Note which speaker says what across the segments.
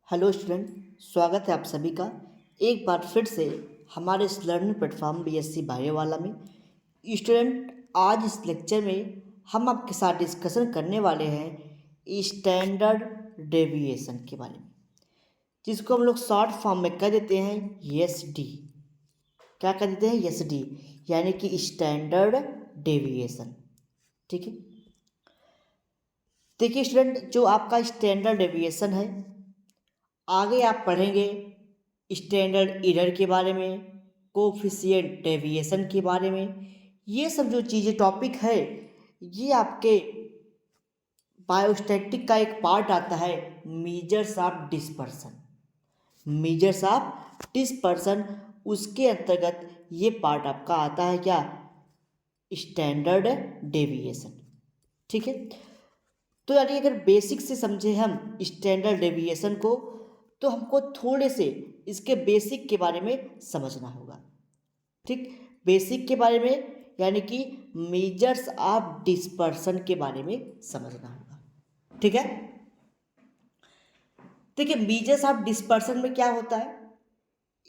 Speaker 1: Hello student, स्वागत है आप सभी का एक बार फिर से हमारे इस लर्निंग प्लेटफॉर्म बीएससी बायो वाला में। स्टूडेंट, आज इस लेक्चर में हम आपके साथ डिस्कशन करने वाले हैं स्टैंडर्ड डेविएशन के बारे में, जिसको हम लोग शॉर्ट फॉर्म में कह देते हैं एसडी। क्या कह देते हैं? एसडी, यानी कि स्टैंडर्ड डेविएशन। ठीक है, देखिए स्टूडेंट, जो आपका स्टैंडर्ड डेविएशन है, आगे आप पढ़ेंगे स्टैंडर्ड एरर के बारे में, कोफिशिएंट डेविएशन के बारे में। ये सब जो चीज़ें टॉपिक है, ये आपके बायोस्टैटिक का एक पार्ट आता है, measures of dispersion. Measures of dispersion, उसके अंतर्गत ये पार्ट आपका आता है क्या? Standard deviation. ठीक है, तो यानी अगर बेसिक से समझे हम स्टैंडर्ड डेविएशन को, तो हमको थोड़े से इसके बेसिक के बारे में समझना होगा। ठीक, बेसिक के बारे में यानी कि मेजर्स ऑफ डिस्पर्सन के बारे में समझना होगा। ठीक है, देखिए मेजर्स ऑफ डिस्पर्सन में क्या होता है,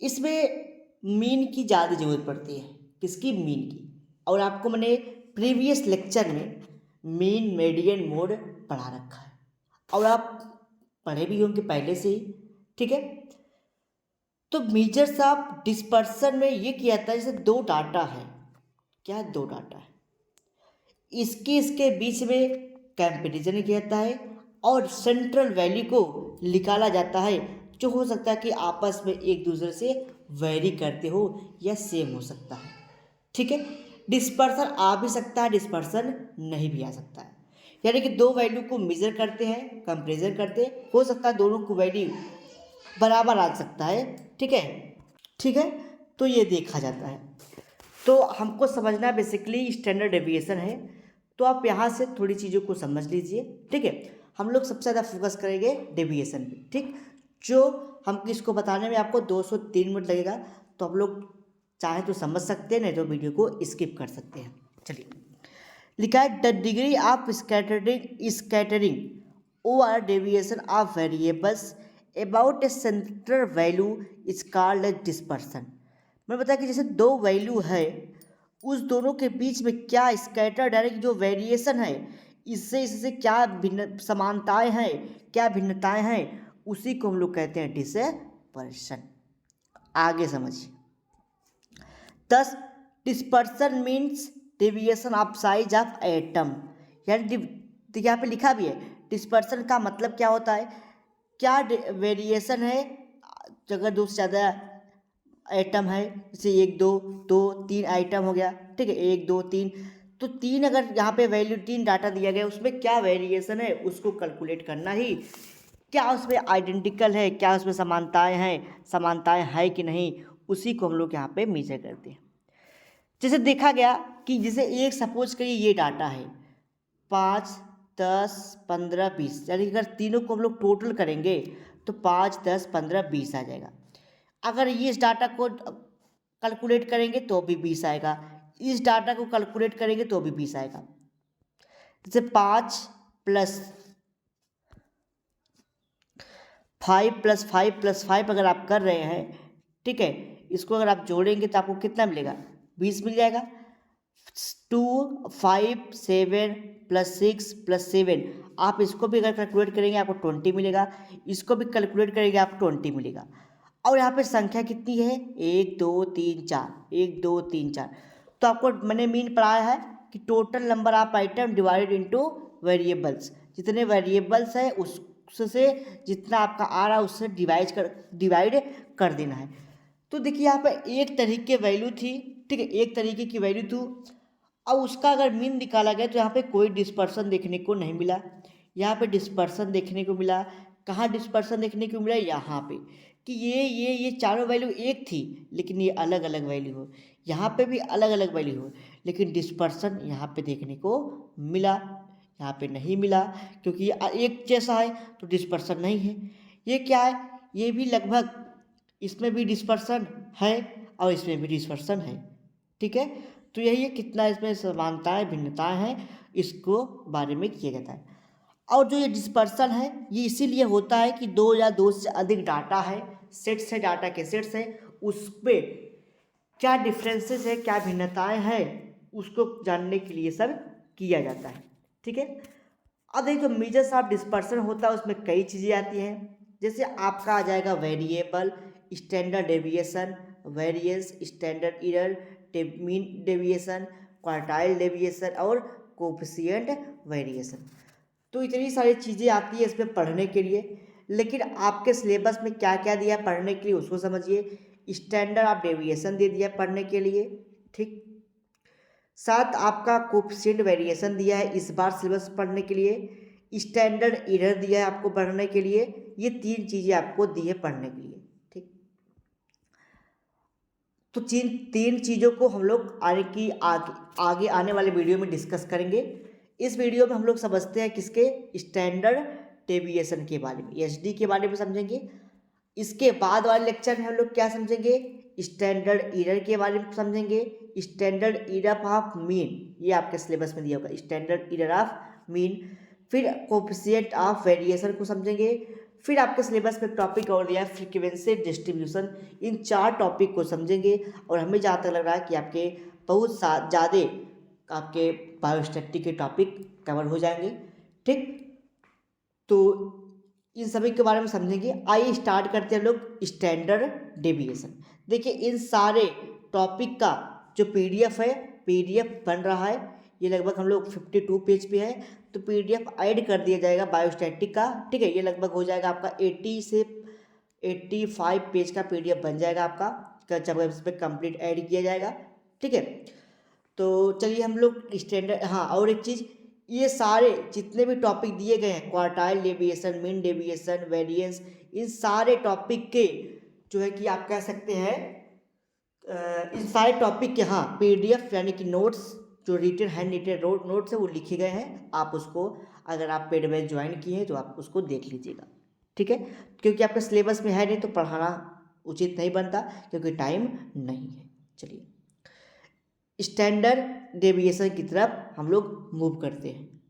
Speaker 1: इसमें मीन की ज़्यादा जरूरत पड़ती है। किसकी? मीन की। और आपको मैंने प्रीवियस लेक्चर में मीन मेडियन मोड पढ़ा रखा है, और आप पढ़े भी होंगे पहले से ही। ठीक है, तो मेजर्स ऑफ डिस्पर्सन में ये किया था, जैसे दो डाटा है। क्या? दो डाटा है, इसके बीच में कंपैरिजन किया जाता है और सेंट्रल वैल्यू को निकाला जाता है, जो हो सकता है कि आपस में एक दूसरे से वेरी करते हो या सेम हो सकता है। ठीक है, डिस्पर्सन आ भी सकता है, डिस्पर्सन नहीं भी आ सकता है। यानी कि दो वैल्यू को मेजर करते हैं, कंपेरिजन करते हैं, हो सकता है दोनों को वैल्यू बराबर आ सकता है। ठीक है, ठीक है, तो ये देखा जाता है। तो हमको समझना बेसिकली स्टैंडर्ड डेविएशन है, तो आप यहाँ से थोड़ी चीज़ों को समझ लीजिए। ठीक है, हम लोग सबसे ज़्यादा फोकस करेंगे डेविएशन पे। ठीक, जो हम इसको बताने में आपको 203 मिनट लगेगा, तो हम लोग चाहे तो समझ सकते हैं, नहीं तो वीडियो को स्किप कर सकते हैं। चलिए, लिखा है द डिग्री ऑफ स्कैटरिंग और deviation of variables about a central value is called as dispersion. मैं बताया कि जैसे दो वैल्यू है, उस दोनों के बीच में क्या स्कैटर डायरेक्ट जो वेरिएशन है, इससे इससे क्या भिन्न समानताएं हैं, क्या भिन्नताएं हैं, उसी को हम लोग कहते हैं डिस्पर्सन। आगे समझिए। दस, dispersion means deviation of size of atom. यानी यहाँ पे लिखा भी है, डिस्पर्सन का मतलब क्या होता है, क्या वेरिएशन है अगर दो से ज़्यादा आइटम है, जैसे एक दो, दो तीन आइटम हो गया। ठीक है, एक दो तीन, तो तीन अगर यहाँ पे वैल्यू तीन डाटा दिया गया, उसमें क्या वेरिएशन है उसको कैलकुलेट करना ही, क्या उसमें आइडेंटिकल है, क्या उसमें समानताएं हैं कि नहीं, उसी को हम लोग यहाँ पे मेजर करते हैं। जैसे देखा गया कि जैसे एक सपोज करिए ये डाटा है 5, 10, 15, 20, यानी अगर तीनों को हम लोग टोटल करेंगे तो 5, 10, 15, 20 आ जाएगा। अगर ये इस डाटा को कैलकुलेट करेंगे तो भी 20 आएगा, इस डाटा को कैलकुलेट करेंगे तो भी 20 आएगा। जैसे 5 प्लस 5 प्लस 5 प्लस 5 अगर आप कर रहे हैं, ठीक है, इसको अगर आप जोड़ेंगे तो आपको कितना मिलेगा? 20 मिल जाएगा। 2, 5, 7 प्लस 6 प्लस 7, आप इसको भी अगर कैलकुलेट करेंगे आपको 20 मिलेगा, इसको भी कैलकुलेट करेंगे आपको 20 मिलेगा। और यहाँ पे संख्या कितनी है? 1 2 3 4, 1 2 3 4। तो आपको मैंने मीन पढ़ाया है कि total number of item divided into variables, जितने वेरिएबल्स है उससे जितना आपका आ रहा है उससे डिवाइड कर देना है। तो देखिए यहाँ पे एक तरीके वैल्यू थी, ठीक है, एक तरीके की वैल्यू थी, अब उसका अगर मीन निकाला गया तो यहाँ पे कोई डिस्पर्सन देखने को नहीं मिला। यहाँ पे डिस्पर्सन देखने को मिला। कहाँ डिस्पर्सन देखने को मिला? यहाँ पे, कि ये चारों वैल्यू एक थी लेकिन ये अलग अलग वैल्यू हो, यहाँ पे भी अलग अलग वैल्यू हो, लेकिन डिस्पर्सन यहाँ पे देखने को मिला, यहाँ पे नहीं मिला, क्योंकि ये एक जैसा है तो डिस्पर्सन नहीं है। ये क्या है? ये भी लगभग, इसमें भी डिस्पर्सन है और इसमें भी डिस्पर्सन है। ठीक है, तो यही है कितना इसमें समानताएं भिन्नताएं हैं, इसको बारे में किया जाता है। और जो ये डिस्पर्सन है ये इसीलिए होता है कि दो या दो से अधिक डाटा है, सेट्स है, डाटा के सेट्स है, उस पर क्या डिफरेंसेस है, क्या भिन्नताएं हैं, उसको जानने के लिए सब किया जाता है। ठीक है। अब देखिए जो मेजर्स ऑफ डिस्पर्सन होता है उसमें कई चीज़ें आती हैं, जैसे आपका आ जाएगा variable, standard deviation, variance, standard error, mean deviation, quartile deviation और कोफिशिएंट वेरिएशन। तो इतनी सारी चीज़ें आती है इसमें पढ़ने के लिए, लेकिन आपके सिलेबस में क्या क्या दिया पढ़ने के लिए उसको समझिए। स्टैंडर्ड ऑफ डेविएशन दे दिया पढ़ने के लिए, ठीक। साथ आपका कोफिशिएंट वेरिएशन दिया है इस बार सिलेबस पढ़ने के लिए, स्टैंडर्ड एरर दिया है आपको पढ़ने के लिए। ये तीन चीज़ें आपको दी है पढ़ने के लिए, ठीक। तो तीन चीज़ों को हम लोग आगे आने वाले वीडियो में डिस्कस करेंगे। इस वीडियो में हम लोग समझते हैं किसके, स्टैंडर्ड डेविएशन के बारे में, एसडी के बारे में समझेंगे। इसके बाद वाले लेक्चर में हम लोग क्या समझेंगे, स्टैंडर्ड एरर के बारे में समझेंगे, स्टैंडर्ड एरर ऑफ मीन, ये आपके सिलेबस में दिया होगा, स्टैंडर्ड एरर ऑफ मीन। फिर कोफिशिएंट ऑफ वेरिएशन को समझेंगे। फिर आपके सिलेबस में टॉपिक और दिया है फ्रीक्वेंसी डिस्ट्रीब्यूशन। इन चार टॉपिक को समझेंगे और हमें जहाँ तक लग रहा है कि आपके बहुत ज़्यादा आपके बायोस्टैटिक के टॉपिक कवर हो जाएंगे, ठीक। तो इन सभी के बारे में समझेंगे। आइए स्टार्ट करते हैं हम लोग स्टैंडर्ड डेविएशन। देखिए इन सारे टॉपिक का जो पीडीएफ है, पीडीएफ बन रहा है, ये लगभग हम लोग 52 पेज पे है, तो पीडीएफ ऐड कर दिया जाएगा बायोस्टैटिक का, ठीक है। ये लगभग हो जाएगा आपका 80 से 85 पेज का पीडीएफ बन जाएगा आपका, जब इस पर कंप्लीट ऐड किया जाएगा, ठीक है। तो चलिए हम लोग स्टैंडर्ड, हाँ और एक चीज़, ये सारे जितने भी टॉपिक दिए गए हैं, quartile deviation, mean deviation, variance, इन सारे टॉपिक के जो है कि आप कह सकते हैं इन सारे टॉपिक के, हाँ, पीडीएफ यानी कि नोट्स, जो रिटेन हैंड रिटेन नोट्स है वो लिखे गए हैं। आप उसको अगर आप पेड बैच ज्वाइन किए हैं तो आप उसको देख लीजिएगा, ठीक है। क्योंकि आपके सिलेबस में है नहीं तो पढ़ाना उचित नहीं बनता, क्योंकि टाइम नहीं है। चलिए स्टैंडर्ड डेविएशन की तरफ हम लोग मूव करते हैं।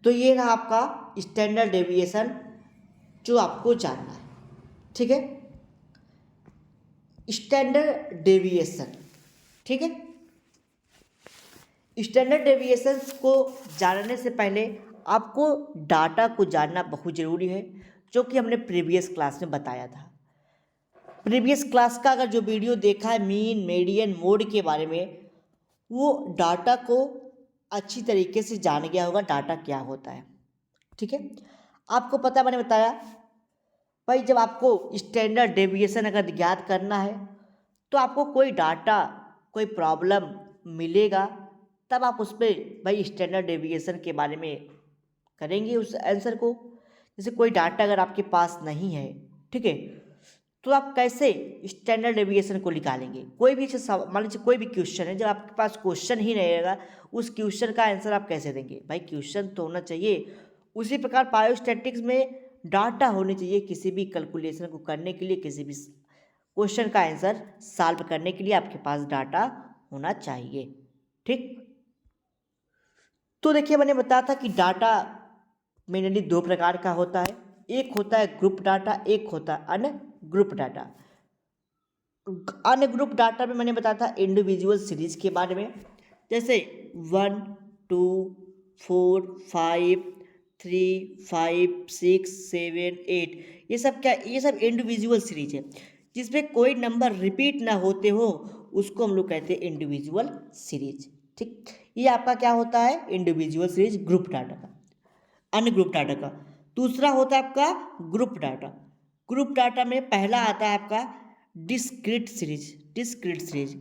Speaker 1: तो ये रहा आपका स्टैंडर्ड डेविएशन जो आपको जानना है, ठीक है। स्टैंडर्ड डेविएशन, ठीक है। स्टैंडर्ड डेविएशन को जानने से पहले आपको डाटा को जानना बहुत ज़रूरी है, जो कि हमने प्रीवियस क्लास में बताया था। प्रीवियस क्लास का अगर जो वीडियो देखा है मीन, मीडियन, मोड के बारे में, वो डाटा को अच्छी तरीके से जान गया होगा डाटा क्या होता है, ठीक है। आपको पता, मैंने बताया भाई, जब आपको स्टैंडर्ड डेविएशन अगर ज्ञात करना है तो आपको कोई डाटा, कोई प्रॉब्लम मिलेगा, तब आप उस पर भाई स्टैंडर्ड डेविएशन के बारे में करेंगे उस आंसर को। जैसे कोई डाटा अगर आपके पास नहीं है, ठीक है, तो आप कैसे स्टैंडर्ड डेविएशन को निकालेंगे। कोई भी मान लीजिए कोई भी क्वेश्चन है, जब आपके पास क्वेश्चन ही नहीं रहेगा, उस क्वेश्चन का आंसर आप कैसे देंगे, भाई क्वेश्चन तो होना चाहिए। उसी प्रकार बायोस्टैटिक्स में डाटा होने चाहिए, किसी भी कैलकुलेशन को करने के लिए, किसी भी क्वेश्चन का आंसर सॉल्व करने के लिए आपके पास डाटा होना चाहिए, ठीक। तो देखिए मैंने बताया था कि डाटा मेनली दो प्रकार का होता है, एक होता है ग्रुप डाटा, एक होता है अन ग्रुप डाटा। अन्य ग्रुप डाटा में मैंने बताया था इंडिविजुअल सीरीज के बारे में, जैसे 1, 2, 4, 5, 3, 5, 6, 7, 8, ये सब क्या, ये सब इंडिविजुअल सीरीज है, जिसमें कोई नंबर रिपीट ना होते हो, उसको हम लोग कहते हैं इंडिविजुअल सीरीज, ठीक। ये आपका क्या होता है, इंडिविजुअल सीरीज ग्रुप डाटा का। अन्य ग्रुप डाटा का दूसरा होता है आपका ग्रुप डाटा। ग्रुप डाटा में पहला आता है आपका डिस्क्रीट सीरीज, डिस्क्रीट सीरीज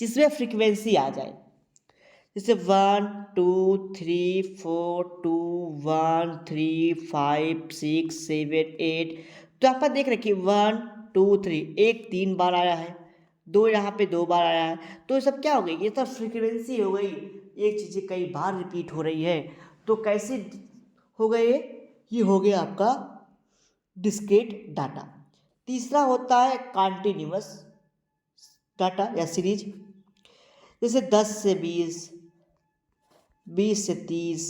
Speaker 1: जिसमें फ्रीक्वेंसी आ जाए, जैसे 1, 2, 3, 4, 2, 1, 3, 5, 6, 7, 8। तो आप देख रखिए 1, 2, 3, एक 3 बार आया है, दो यहाँ पे 2 बार आया है, तो ये सब क्या हो गई, ये सब फ्रीक्वेंसी हो गई, एक चीज़ें कई बार रिपीट हो रही है, तो कैसे हो गए, ये हो गया आपका डिस्क्रीट डाटा। तीसरा होता है कॉन्टिन्यूअस डाटा या सीरीज, जैसे 10 से 20, 20 से 30,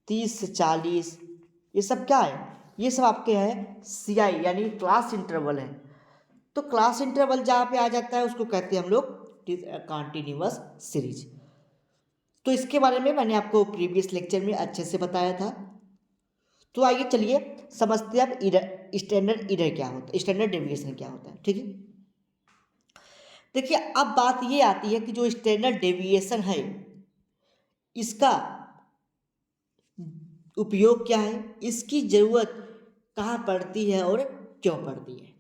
Speaker 1: 30 से 40, ये सब क्या है, ये सब आपके हैं CI यानी क्लास इंटरवल है। तो क्लास इंटरवल जहाँ पे आ जाता है उसको कहते हैं हम लोग कॉन्टिन्यूअस सीरीज। तो इसके बारे में मैंने आपको प्रीवियस लेक्चर में अच्छे से बताया था। तो आइए चलिए समझते हैं अब स्टैंडर्ड एरर क्या होता है, स्टैंडर्ड डेविएशन क्या होता है। ठीक है, देखिए अब बात ये आती है कि जो स्टैंडर्ड डेविएशन है इसका उपयोग क्या है, इसकी ज़रूरत कहाँ पड़ती है और क्यों पड़ती है।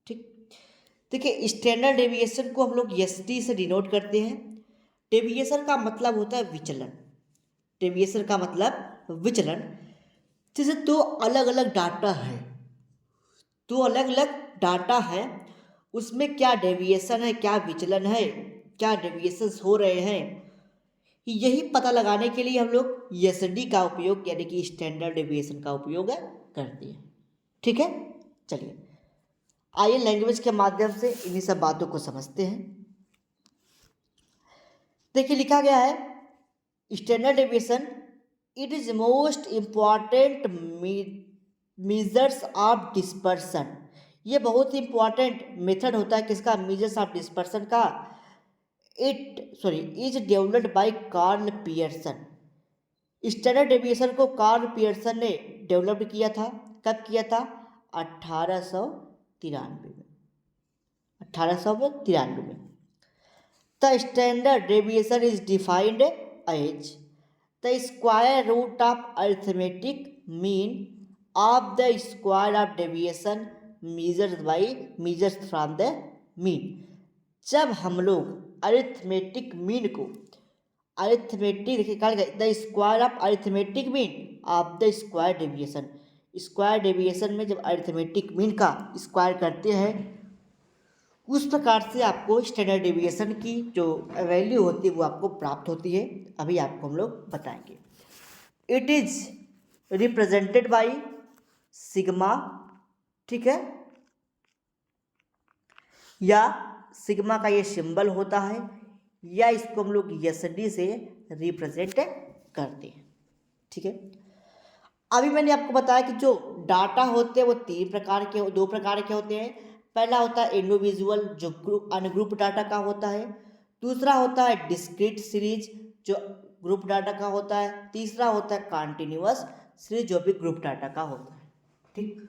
Speaker 1: ठीक, देखिए स्टैंडर्ड डेविएशन को हम लोग ST से डिनोट करते हैं। डेविएशन का मतलब होता है विचलन। डेविएशन का मतलब विचलन। जैसे दो अलग अलग डाटा है, दो अलग अलग डाटा है, उसमें क्या डेविएशन है, क्या विचलन है, क्या डेविएशंस हो रहे हैं, यही पता लगाने के लिए हम लोग SD का उपयोग यानी कि स्टैंडर्ड डेविएशन का उपयोग करते हैं। ठीक है, चलिए आइए लैंग्वेज के माध्यम से इन्हीं सब बातों को समझते हैं। देखिए लिखा गया है standard deviation it is most important measures of dispersion. ये बहुत ही इंपॉर्टेंट मेथड होता है किसका, मेजर्स ऑफ डिस्पर्सन का। Is developed by Karl Pearson. Standard deviation को कार्ल पियर्सन ने डेवलप किया था। कब किया था, 1893 में। 1893 में। The standard deviation is defined as the square root of arithmetic mean of the square of deviation measures from the mean. जब हम लोग अरिथमेटिक मीन को, अरिथमेटिक देखिए कहा गया the square of arithmetic mean of the square deviation, square deviation में जब arithmetic mean का स्क्वायर करते हैं उस प्रकार से आपको स्टैंडर्ड डेविएशन की जो वैल्यू होती है वो आपको प्राप्त होती है। अभी आपको हम लोग बताएंगे। It is represented by sigma, ठीक है, या सिग्मा का ये सिंबल होता है, या इसको हम लोग SD से रिप्रेजेंट करते हैं। ठीक है, अभी मैंने आपको बताया कि जो डाटा होते हैं वो दो प्रकार के होते हैं। पहला होता है इंडिविजुअल जो अनग्रुप डाटा का होता है, दूसरा होता है डिस्क्रीट सीरीज जो ग्रुप डाटा का होता है, तीसरा होता है कॉन्टिन्यूअस सीरीज जो भी ग्रुप डाटा का होता है। ठीक,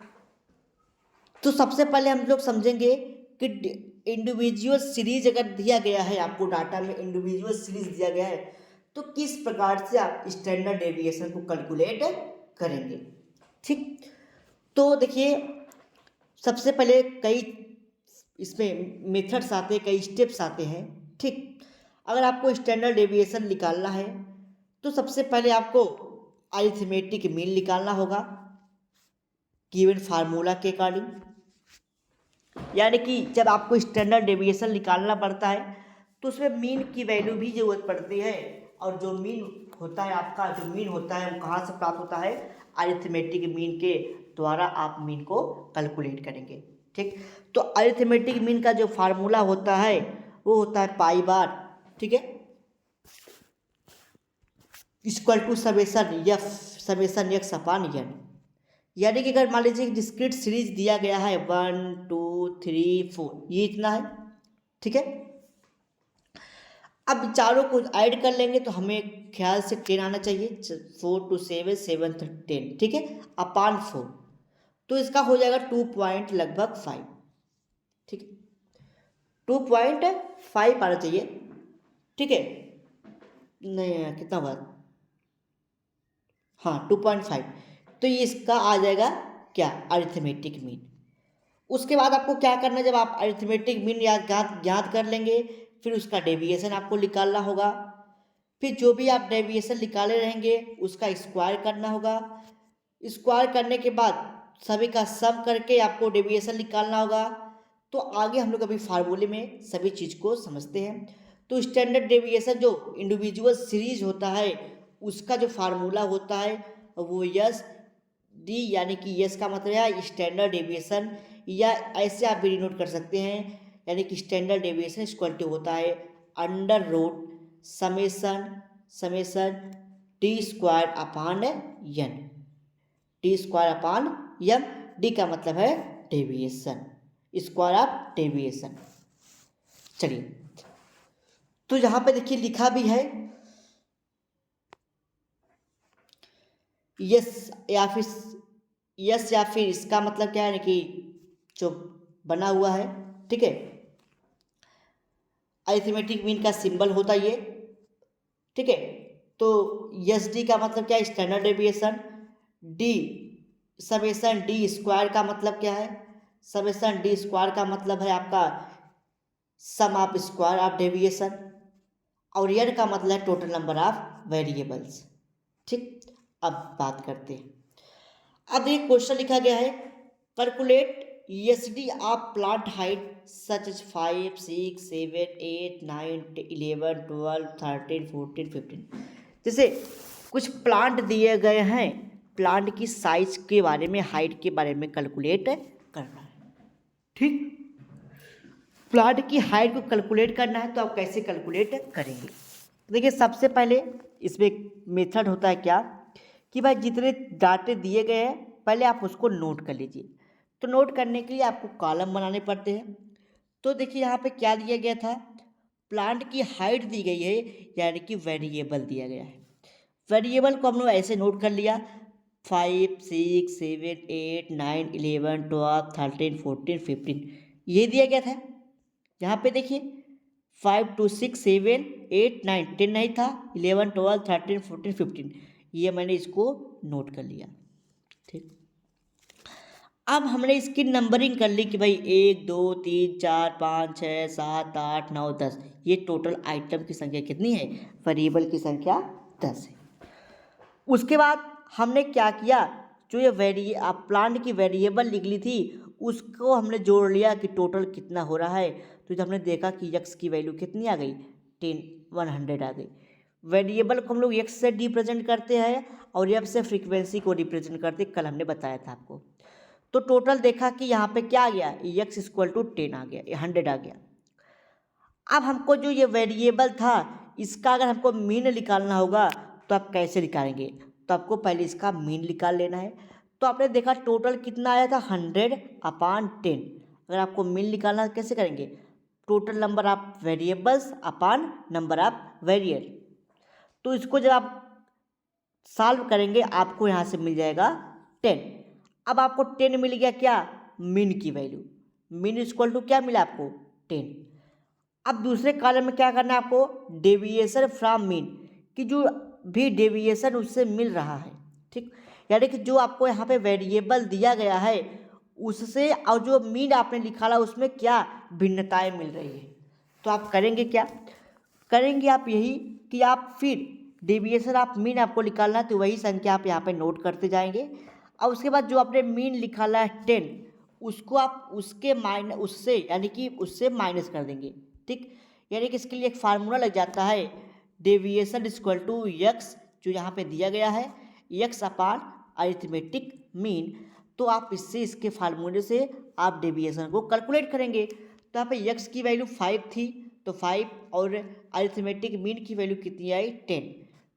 Speaker 1: तो सबसे पहले हम लोग समझेंगे कि इंडिविजुअल सीरीज अगर दिया गया है आपको डाटा में, इंडिविजुअल सीरीज दिया गया है तो किस प्रकार से आप स्टैंडर्ड डेविएशन को कैलकुलेट करेंगे। ठीक, तो देखिए सबसे पहले कई इसमें मेथड्स आते हैं, कई स्टेप्स आते हैं। ठीक, अगर आपको स्टैंडर्ड डेविएशन निकालना है तो सबसे पहले आपको अरिथमेटिक मीन निकालना होगा गिवन फार्मूला के अकॉर्डिंग। यानी कि जब आपको स्टैंडर्ड डेविएशन निकालना पड़ता है तो उसमें मीन की वैल्यू भी जरूरत पड़ती है, और जो मीन होता है आपका, जो मीन होता है वो कहाँ से प्राप्त होता है, अरिथमेटिक मीन के द्वारा आप मीन को कैलकुलेट करेंगे। ठीक, तो अरिथमेटिक मीन का जो फार्मूला होता है वो होता है पाई बार, ठीक है, equal to summation X upon N. यानी कि अगर मान लीजिए डिस्क्रीट सीरीज दिया गया है 1 2 3 4 ये इतना है। ठीक है, अब चारों को ऐड कर लेंगे तो हमें ख्याल से 10 आना चाहिए, 4 2 7 7 10, ठीक है, अपान 4, तो इसका हो जाएगा 2.5। ठीक है, 2.5 आना चाहिए। ठीक है, नहीं कितना हुआ, हाँ 2.5, तो ये इसका आ जाएगा क्या, अरिथमेटिक मीन। उसके बाद आपको क्या करना है, जब आप अरिथमेटिक मीन याद कर लेंगे फिर उसका डेविएशन आपको निकालना होगा। फिर जो भी आप डेविएशन निकाले रहेंगे उसका स्क्वायर करना होगा। स्क्वायर करने के बाद सभी का सम करके आपको डेविएशन निकालना होगा। तो आगे हम लोग अभी फार्मूले में सभी चीज़ को समझते हैं। तो स्टैंडर्ड डेविएशन जो इंडिविजुअल सीरीज होता है उसका जो फार्मूला होता है वो SD, यानी कि यस का मतलब है स्टैंडर्ड डेविएशन, या ऐसे आप भी डिनोट कर सकते हैं, यानी कि स्टैंडर्ड डेविएशन इक्वल टू होता है under root summation T square upon N, T square upon M, D का मतलब है डेविएशन, स्क्वायर ऑफ डेविएशन। चलिए, तो यहाँ पे देखिए लिखा भी है यस या फिर इसका मतलब क्या है कि जो बना हुआ है, ठीक है, अरिथमेटिक मीन का सिंबल होता ये, ठीक है। तो यस डी का मतलब क्या है, standard deviation. D summation D square का मतलब क्या है, समेशन डी स्क्वायर का मतलब है आपका सम ऑफ स्क्वायर ऑफ डेविएशन, और एन का मतलब है टोटल नंबर ऑफ वेरिएबल्स। ठीक, अब बात करते हैं। अब एक क्वेश्चन लिखा गया है, calculate ESD of plant height such as 5, 6, 7, 8, 9, 11, 12, 13, 14, 15। जैसे कुछ प्लांट दिए गए हैं, प्लांट की साइज के बारे में, हाइट के बारे में कैलकुलेट करना है। ठीक, प्लांट की हाइट को कैलकुलेट करना है तो आप कैसे कैलकुलेट करेंगे? देखिए, सबसे पहले इसमें एक मेथड होता है क्या कि भाई जितने डाटे दिए गए हैं पहले आप उसको नोट कर लीजिए। तो नोट करने के लिए आपको कॉलम बनाने पड़ते हैं। तो देखिए यहाँ पे क्या दिया गया था, प्लांट की हाइट दी गई है, यानी कि वेरिएबल दिया गया है। वेरिएबल को हम लोग ऐसे नोट कर लिया, 5, 6, 7, 8, 9, 11, 12, 13, 14, 15 ये दिया गया था। यहाँ पे देखिए 5, 2, 6, 7, 8, 9, 10 नहीं था, 11, 12, 13, 14, 15 ये मैंने इसको नोट कर लिया। ठीक, अब हमने इसकी नंबरिंग कर ली कि भाई 1, 2, 3, 4, 5, 6, 7, 8, 9, 10 ये टोटल आइटम की संख्या कितनी है, वेरिएबल की संख्या 10 है। उसके बाद हमने क्या किया, जो ये प्लांट की वेरिएबल निकली थी उसको हमने जोड़ लिया कि टोटल कितना हो रहा है। तो जब हमने देखा कि यक्स की वैल्यू कितनी आ गई, 100 आ गई। वेरिएबल को हम लोग एक्स से रिप्रेजेंट करते हैं और एफ से फ्रीक्वेंसी को रिप्रेजेंट करते, कल हमने बताया था आपको। तो टोटल देखा कि यहाँ पे क्या आ गया, एक्स इक्वल टू 10 आ गया, 100 आ गया। अब हमको जो ये वेरिएबल था इसका अगर हमको मीन निकालना होगा तो आप कैसे निकालेंगे, तो आपको पहले इसका मीन निकाल लेना है। तो आपने देखा टोटल कितना आया था, 100/10। अगर आपको मीन निकालना है कैसे करेंगे, total number of variables upon number of variable. तो इसको जब आप सॉल्व करेंगे आपको यहाँ से मिल जाएगा 10। अब आपको 10 मिल गया क्या, मीन की वैल्यू, मीन इक्वल टू क्या मिला आपको, 10। अब दूसरे कॉलम में क्या करना है आपको, डेविएशन फ्रॉम मीन, कि जो भी डेविएशन उससे मिल रहा है। ठीक, यानी कि जो आपको यहाँ पे वेरिएबल दिया गया है उससे और जो मीन आपने निकाला उसमें क्या भिन्नताएं मिल रही है। तो आप करेंगे क्या, करेंगे आप यही कि आप फिर डेविएशन ऑफ मीन आपको निकालना है तो वही संख्या आप यहाँ पे नोट करते जाएंगे। और उसके बाद जो आपने मीन निकाला है 10 उसको आप उससे यानी कि उससे माइनस कर देंगे। ठीक, यानी कि इसके लिए एक फार्मूला लग जाता है, डेविएशन इक्वल टू यक्स, जो यहाँ पे दिया गया है यक्स अपान अरिथमेटिक मीन। तो आप इससे इसके फार्मूले से आप डेविएशन को कैलकुलेट करेंगे। तो यहाँ पे यक्स की वैल्यू 5 थी तो 5 और अरिथमेटिक मीन की वैल्यू कितनी आई, 10।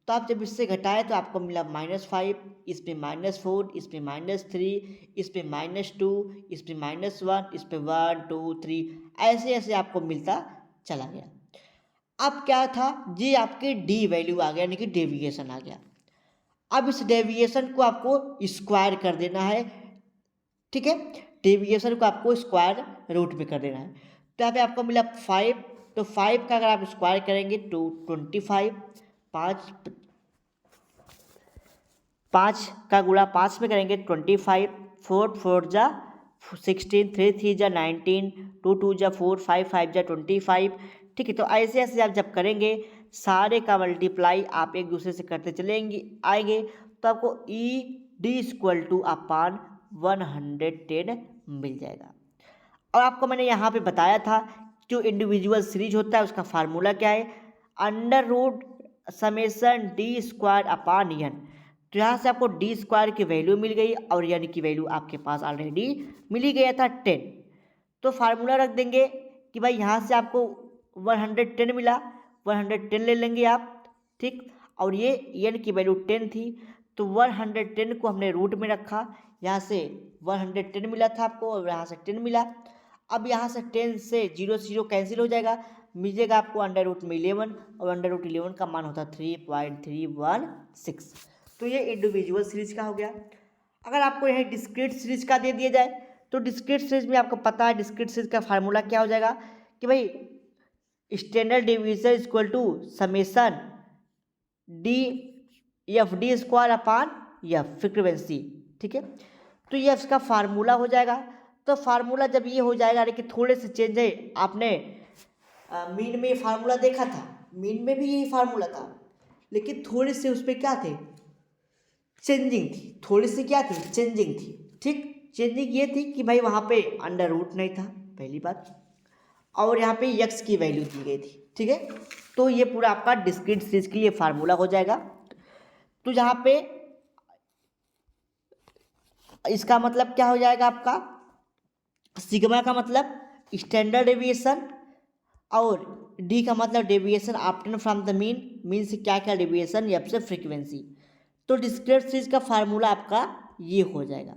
Speaker 1: तो आप जब इससे घटाएं तो आपको मिला -5, इस पे -4, इस पे -3, इस पे -2, इस पे -1, इस पे 1, 2, 3 ऐसे ऐसे आपको मिलता चला गया। अब क्या था, ये आपके डी वैल्यू आ गया, यानी कि डेविएशन आ गया। अब इस डेविएशन को आपको स्क्वायर कर देना है। ठीक है, डेविएशन को आपको स्क्वायर रूट में कर देना है। तो यहाँ पे आपको मिला 5, तो 5 का अगर आप स्क्वायर करेंगे तो 25, 5 का गुणा 5 में करेंगे 25, 4 4 जा 16, 3 3 जा 19, 2 2 जा 4, 5 5 जा 25। ठीक है, तो ऐसे ऐसे आप जब करेंगे सारे का मल्टीप्लाई आप एक दूसरे से करते चलेंगे आएंगे तो आपको ED इक्वल टू अपान 110 मिल जाएगा। और आपको मैंने यहाँ पे बताया था जो इंडिविजुअल सीरीज होता है उसका फार्मूला क्या है, under root summation D square upon N. तो यहाँ से आपको डी स्क्वायर की वैल्यू मिल गई और एन की वैल्यू आपके पास ऑलरेडी मिल ही गया था 10। तो फार्मूला रख देंगे कि भाई यहाँ से आपको 110 मिला, 110 ले लेंगे आप। ठीक, और ये एन की वैल्यू 10 थी, तो 110 को हमने रूट में रखा, यहाँ से 110 मिला था आपको और यहाँ से 10 मिला। अब यहाँ से 10 से 0 से 0 कैंसिल हो जाएगा, मिलेगा आपको अंडर रूट में 11, और अंडर रूट 11 का मान होता है 3.316। तो ये इंडिविजुअल सीरीज का हो गया। अगर आपको यह डिस्क्रीट सीरीज का दे दिया जाए तो डिस्क्रीट सीरीज में आपको पता है डिस्क्रीट सीरीज का फार्मूला क्या हो जाएगा कि भाई standard division equal to summation D F D square upon F frequency, ठीक है। तो ये इसका फार्मूला हो जाएगा। तो फार्मूला जब ये हो जाएगा, लेकिन थोड़े से चेंज है, आपने मीन में फार्मूला देखा था, मीन में भी यही फार्मूला था, लेकिन थोड़े से उस पर क्या थे, चेंजिंग थी, थोड़ी सी क्या थी, चेंजिंग थी, ठीक। चेंजिंग ये थी कि भाई वहाँ पे अंडर रूट नहीं था, पहली बात, और यहाँ पे यक्स की वैल्यू दी गई थी, ठीक है। तो ये पूरा आपका डिस्क्रीट सीरीज के लिए फार्मूला हो जाएगा। तो यहाँ पे इसका मतलब क्या हो जाएगा आपका, सिग्मा का मतलब स्टैंडर्ड डेविएशन, और डी का मतलब deviation after from the mean, mean से क्या क्या डेविएशन, एफ से फ्रीक्वेंसी। तो डिस्क्रीट सीरीज का फार्मूला आपका ये हो जाएगा।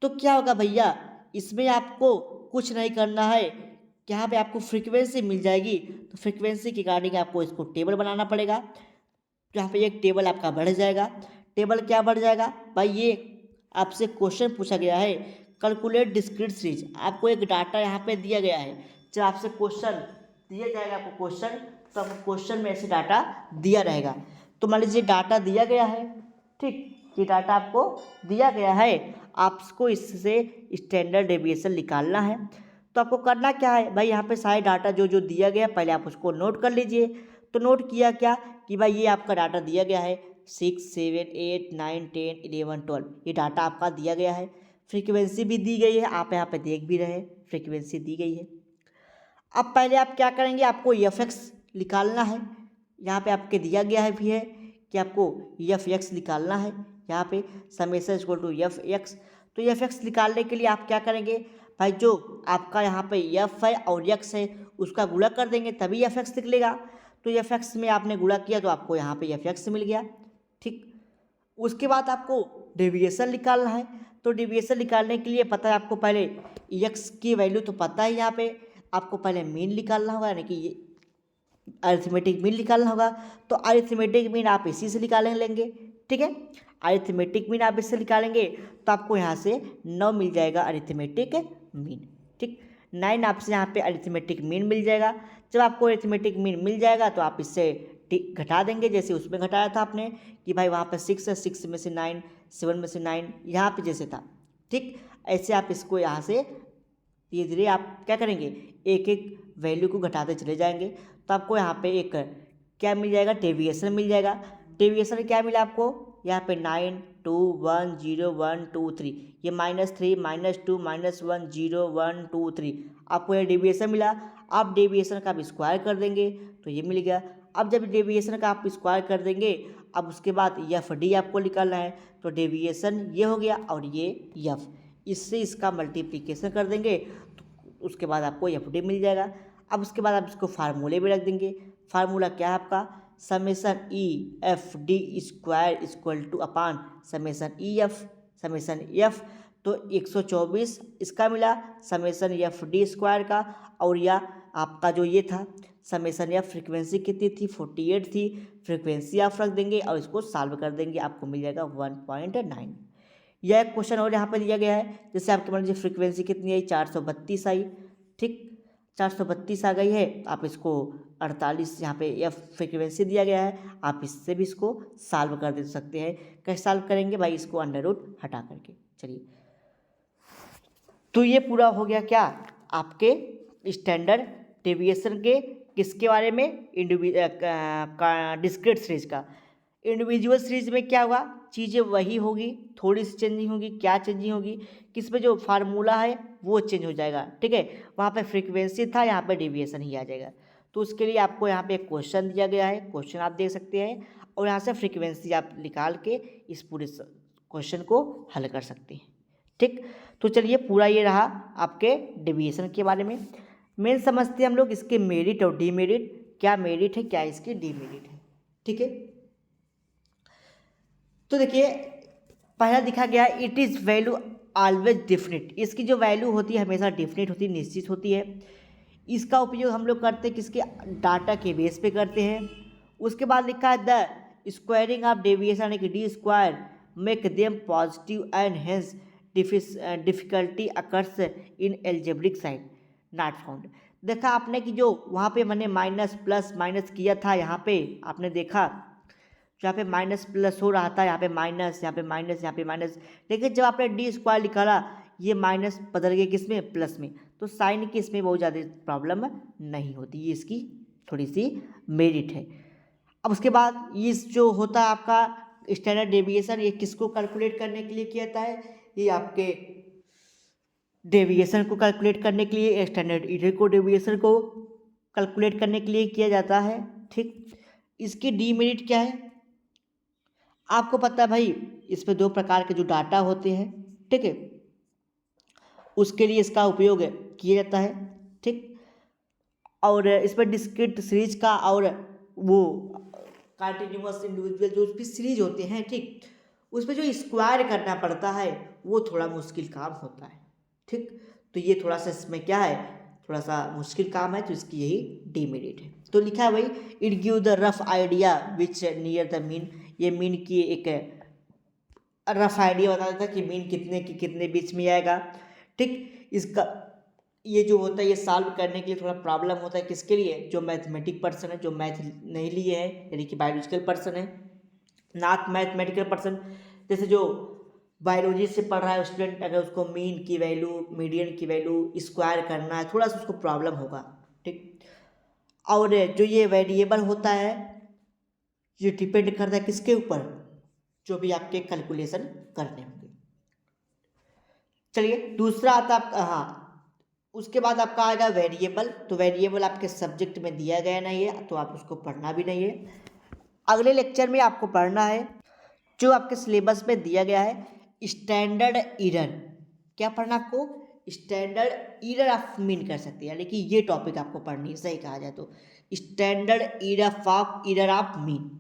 Speaker 1: तो क्या होगा भैया, इसमें आपको कुछ नहीं करना है, यहाँ पे आपको फ्रीक्वेंसी मिल जाएगी, तो फ्रीक्वेंसी के अकॉर्डिंग आपको इसको टेबल बनाना पड़ेगा। तो यहाँ पे एक टेबल आपका बढ़ जाएगा। टेबल क्या बढ़ जाएगा भाई, ये आपसे क्वेश्चन पूछा गया है कैलकुलेट डिस्क्रीट सीरीज, आपको एक डाटा यहाँ पे दिया गया है। जब आपसे क्वेश्चन दिया जाएगा आपको क्वेश्चन, तो आपको क्वेश्चन में ऐसे डाटा दिया रहेगा। तो मान लीजिए डाटा दिया गया है, ठीक, ये डाटा आपको दिया गया है, आपको इससे स्टैंडर्ड डेविएशन निकालना है। तो आपको करना क्या है भाई, यहाँ पे सारे डाटा जो जो दिया गया है पहले आप उसको नोट कर लीजिए। तो नोट किया क्या कि भाई ये आपका डाटा दिया गया है 6, 7, 8, 9, 10, 11, 12, ये डाटा आपका दिया गया है। फ्रीक्वेंसी भी दी गई है, आप यहाँ पे देख भी रहे हैं फ्रीक्वेंसी दी गई है। अब पहले आप क्या करेंगे, आपको एफ एक्स निकालना है। यहाँ पे आपके दिया गया है भी है कि आपको एफ एक्स निकालना है, यहाँ पे summation equal to F X. तो एफ एक्स निकालने के लिए आप क्या करेंगे भाई, जो आपका यहाँ पे एफ है और एक्स है उसका गुणा कर देंगे तभी एफ एक्स निकलेगा। तो एफ एक्स में आपने गुणा किया तो आपको यहाँ पे एफ एक्स मिल गया, ठीक। उसके बाद आपको डेविएशन निकालना है। तो डेविएशन निकालने के लिए पता है आपको पहले एक्स की वैल्यू तो पता है, यहाँ पे आपको पहले मीन निकालना होगा, यानी कि ये अरिथमेटिक मीन निकालना होगा। तो अरिथमेटिक मीन आप इसी से निकालें लेंगे, ठीक है। अरिथमेटिक मीन आप इससे निकालेंगे तो आपको यहाँ से 9 मिल जाएगा अरिथमेटिक मीन, ठीक। 9 आपसे यहाँ पे अरिथमेटिक मीन मिल जाएगा। जब आपको अरिथमेटिक मीन मिल जाएगा तो आप इससे घटा देंगे, जैसे उसमें घटाया था आपने कि भाई वहाँ पर 6 है, 6 में से 9, 7 में से 9, यहाँ पे जैसे था, ठीक। ऐसे आप इसको यहाँ से धीरे धीरे आप क्या करेंगे, एक एक वैल्यू को घटाते चले जाएंगे। तो आपको यहाँ पे एक क्या मिल जाएगा, डेविएशन मिल जाएगा। डेविएशन क्या मिला आपको, यहाँ पे 9, 2, 1, 0, 1, 2, 3, ये -3, -2, -1, 0, 1, 2, 3, आपको ये डेविएशन मिला। आप डेविएशन का आप स्क्वायर कर देंगे तो ये मिल गया। अब जब डेविएशन का आप स्क्वायर कर देंगे, अब उसके बाद एफ डी आपको निकालना है। तो डेविएशन ये हो गया और ये एफ, इससे इसका मल्टीप्लिकेशन कर देंगे तो उसके बाद आपको एफ डी मिल जाएगा। अब उसके बाद आप इसको फार्मूले में रख देंगे। फार्मूला क्या है आपका, summation E F D square equal two upon summation E F, summation F. तो 124 इसका मिला समेसन एफ डी स्क्वायर का, और या आपका जो ये था समेसन एफ फ्रीक्वेंसी कितनी थी, 48 थी, फ्रीक्वेंसी आप रख देंगे और इसको सॉल्व कर देंगे, आपको मिल जाएगा 1.9। यह एक क्वेश्चन और यहाँ पर दिया गया है, जैसे आपके मान लीजिए फ्रीक्वेंसी कितनी आई, 432 आई, ठीक, 432 आ गई है। आप इसको 48 यहाँ पे एफ फ्रीक्वेंसी दिया गया है, आप इससे भी इसको सॉल्व कर दे सकते हैं। कैसे सॉल्व करेंगे भाई, इसको अंडर रूट हटा करके। चलिए, तो ये पूरा हो गया क्या आपके स्टैंडर्ड डेविएशन के किसके बारे में, डिस्क्रीट सीरीज का। इंडिविजुअल सीरीज में क्या हुआ, चीज़ें वही होगी, थोड़ी सी चेंजिंग होगी। क्या चेंजिंग होगी, किस में जो फार्मूला है वो चेंज हो जाएगा, ठीक है। वहाँ पे फ्रीक्वेंसी था, यहाँ पे डेविएशन ही आ जाएगा। तो उसके लिए आपको यहाँ पे एक क्वेश्चन दिया गया है, क्वेश्चन आप देख सकते हैं, और यहाँ से फ्रीक्वेंसी आप निकाल के इस पूरे क्वेश्चन को हल कर सकते हैं, ठीक। तो चलिए, पूरा ये रहा आपके डेविएशन के बारे में। मेन समझते हैं हम लोग इसके मेरिट और डीमेरिट, क्या मेरिट है क्या इसकी डीमेरिट है, ठीक है। तो देखिए पहला दिखा गया it is value always definite, इसकी जो वैल्यू होती है हमेशा डिफिनिट होती है, निश्चित होती है। इसका उपयोग हम लोग करते हैं किसके, डाटा के बेस पे करते हैं। उसके बाद लिखा है द स्क्वायरिंग ऑफ डेविएशन एक D square make them positive and hence difficulty occurs in algebraic sign not found. देखा आपने कि जो वहाँ पे मैंने माइनस प्लस माइनस किया था, यहाँ पे आपने देखा यहाँ पे माइनस प्लस हो रहा था, यहाँ पे माइनस, यहाँ पे माइनस, यहाँ पे माइनस, लेकिन जब आपने डी स्क्वायर निकाला ये माइनस बदल गया किसमें, प्लस में। तो साइन की इसमें बहुत ज़्यादा प्रॉब्लम नहीं होती, ये इसकी थोड़ी सी मेरिट है। अब उसके बाद ये जो होता है आपका स्टैंडर्ड डेविएशन, ये किसको कैलकुलेट करने के लिए किया जाता है, ये आपके डेविएशन को कैलकुलेट करने के लिए, स्टैंडर्ड एरर को डेविएशन को कैलकुलेट करने के लिए किया जाता है। ठीक, इसकी डीमेरिट क्या है आपको पता है भाई, इसमें दो प्रकार के जो डाटा होते हैं, ठीक है, उसके लिए इसका उपयोग किया जाता है। ठीक, और इसमें डिस्क्रीट सीरीज का और वो कंटिन्यूअस इंडिविजुअल जो उसकी सीरीज होते हैं, ठीक, उसमें जो स्क्वायर करना पड़ता है वो थोड़ा मुश्किल काम होता है। ठीक, तो ये थोड़ा सा इसमें क्या है, थोड़ा सा मुश्किल काम है, तो इसकी यही डीमेरिट है। तो लिखा है भाई it give the rough idea which near the mean, ये मीन की एक रफ आइडिया बता देता है कि मीन कितने की कितने बीच में आएगा। ठीक, इसका ये जो होता है ये सॉल्व करने के लिए थोड़ा प्रॉब्लम होता है किसके लिए, जो मैथमेटिक पर्सन है, जो मैथ नहीं लिए हैं, यानी कि बायोलॉजिकल पर्सन है, नॉट मैथमेटिकल पर्सन। जैसे जो बायोलॉजी से पढ़ रहा है स्टूडेंट, अगर उसको मीन की वैल्यू, मीडियन की वैल्यू स्क्वायर करना है, थोड़ा सा उसको प्रॉब्लम होगा। ठीक, और जो ये वेरिएबल होता है ये डिपेंड करता है किसके ऊपर, जो भी आपके कैलकुलेशन करने होंगे। चलिए दूसरा आता है आपका, हाँ, उसके बाद आपका आएगा वेरिएबल। तो वेरिएबल आपके सब्जेक्ट में दिया गया नहीं है, तो आप उसको पढ़ना भी नहीं है। अगले लेक्चर में आपको पढ़ना है जो आपके सिलेबस में दिया गया है स्टैंडर्ड एरर। क्या पढ़ना आपको, स्टैंडर्ड एरर ऑफ मीन कर सकते हैं, यानी कि ये टॉपिक आपको पढ़नी है, सही कहा जाए तो स्टैंडर्ड एरर ऑफ मीन,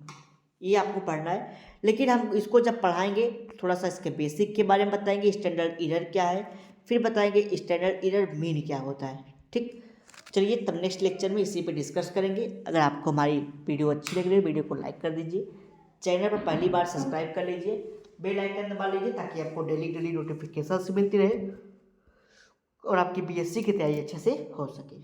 Speaker 1: ये आपको पढ़ना है। लेकिन हम इसको जब पढ़ाएंगे थोड़ा सा इसके बेसिक के बारे में बताएंगे, स्टैंडर्ड एरर क्या है, फिर बताएंगे स्टैंडर्ड एरर मीन क्या होता है। ठीक, चलिए तब नेक्स्ट लेक्चर में इसी पे डिस्कस करेंगे। अगर आपको हमारी वीडियो अच्छी लग रही है वीडियो को लाइक कर दीजिए, चैनल पर पहली बार सब्सक्राइब कर लीजिए, बेल आइकन दबा लीजिए ताकि आपको डेली नोटिफिकेशन मिलती रहे और आपकी बीएससी की तैयारी अच्छे से हो सके।